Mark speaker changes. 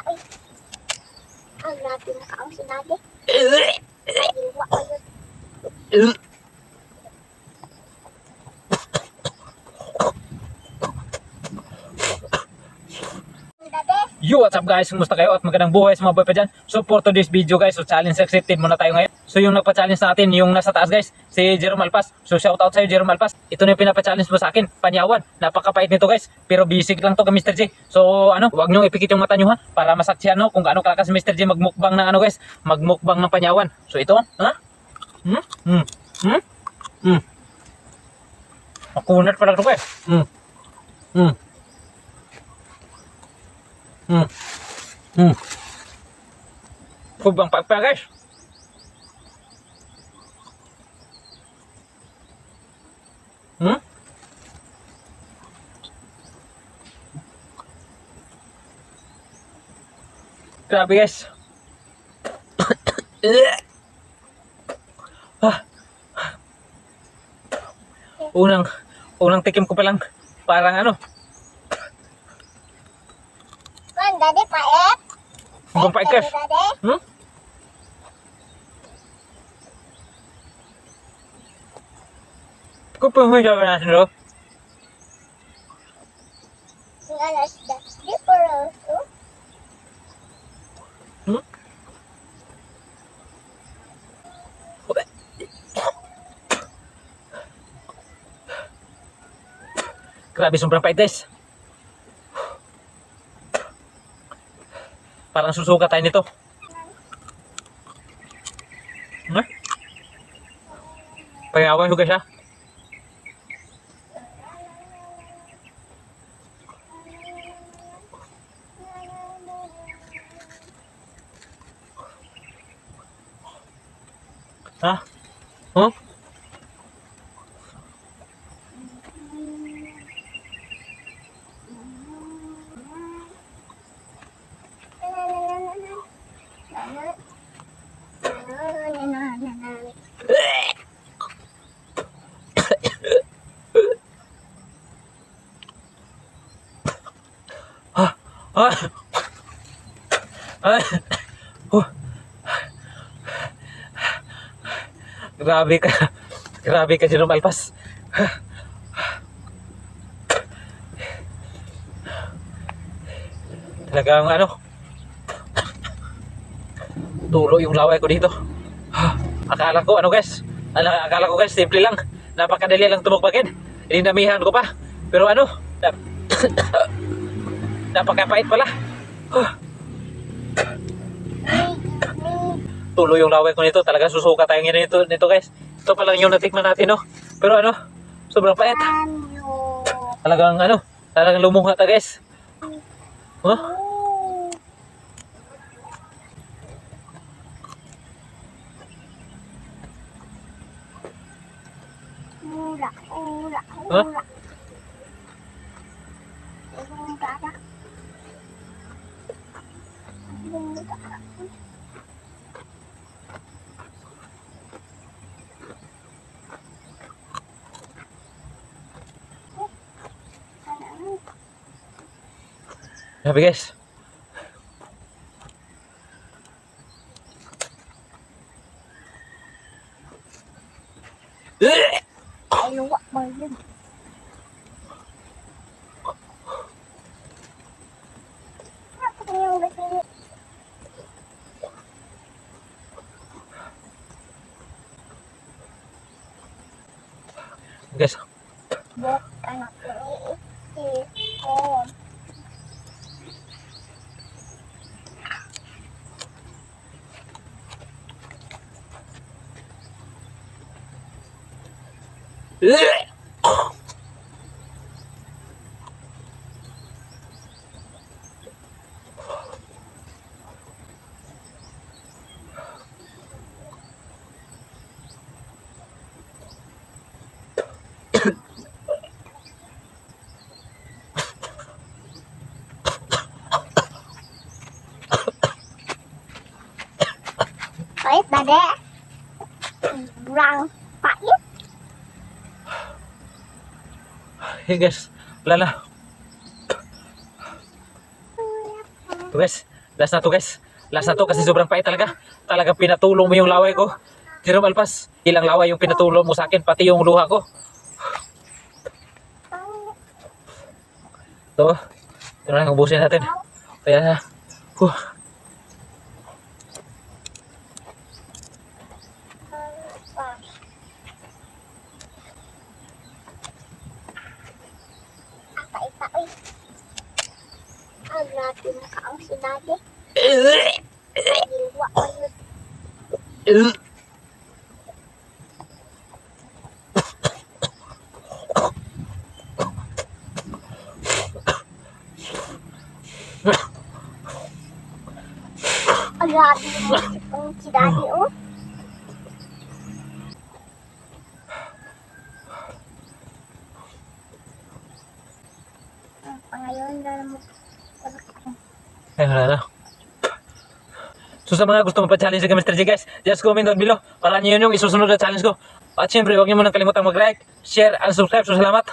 Speaker 1: Uy. Ang grabe na kaong si Daddy. Ginawa ko yun. Daddy.
Speaker 2: Yo, what's up guys? Kumusta kayo? At magandang buhay sa mga boy pa dyan. So for today's video guys, so challenge accepted muna tayo ngayon. So yung nagpa-challenge natin, yung nasa taas guys, si Jerome Alpas. So shout out sa'yo Jerome Alpas. Ito na yung pinapa-challenge mo sa akin, panyawan. Napakapait nito guys, pero basic lang to ka Mr. J. So ano, huwag nyo ipikit yung mata nyo ha, para masaksihan no, kung gaano kalakas si Mr. J magmukbang ng ano guys, magmukbang ng panyawan. So ito, ha? Makunat pala ito guys. Kubang pa guys. Grabe guys. Unang tikim ko pa lang parang ano.
Speaker 1: Kan, Daddy, pait.
Speaker 2: Kubang pa guys.
Speaker 1: Daddy.
Speaker 2: Kupang huy sabi natin bro.
Speaker 1: Yung alas, Daddy, poroso.
Speaker 2: Grabe, sobrang pait guys. Parang susuka tayo nito. Pag-away huga siya. Ha? Huh? Grabe ka. Grabe ka, Jerome Alpas. Talagang ano, tulo yung laway ko dito. Akala ko ano guys, akala ko guys simple lang, napakadali lang tumugpagin. Dinamihan ko pa, pero ano, napakapait pala. Tulo yung laway ko nito, talaga susuka tayo nito guys. Ito pa lang yung natikman natin no, pero ano, sobrang pait. Talagang ano, talagang lumuha ta guys. Huh? Huh? Grabe guys.
Speaker 1: Ay, luwak mo yun.
Speaker 2: Guys.
Speaker 1: Bok, anak ko. Oh. Pait, Daddy. Brown pait.
Speaker 2: Hey guys, wala na. Ito guys, Last na to guys. Last na to kasi sobrang pait talaga. Talagang pinatulong mo yung laway ko. Jerome Alpas, ilang laway yung pinatulong mo sa akin, pati yung luha ko. So, ito na lang ubusin natin. Kaya,
Speaker 1: Apa-ipa, uy. Ang natin nakaang si Daddy. Ginawa ko yun. Ang grabe naman si Daddy, oh. Pangayon na naman.
Speaker 2: wala na. So sa mga gusto magpa-challenge sa Mr. J guys, just comment down below para nyo yun yung isusunod na challenge ko. At syempre, huwag nyo munang kalimutan mag-like, share, and subscribe. So salamat!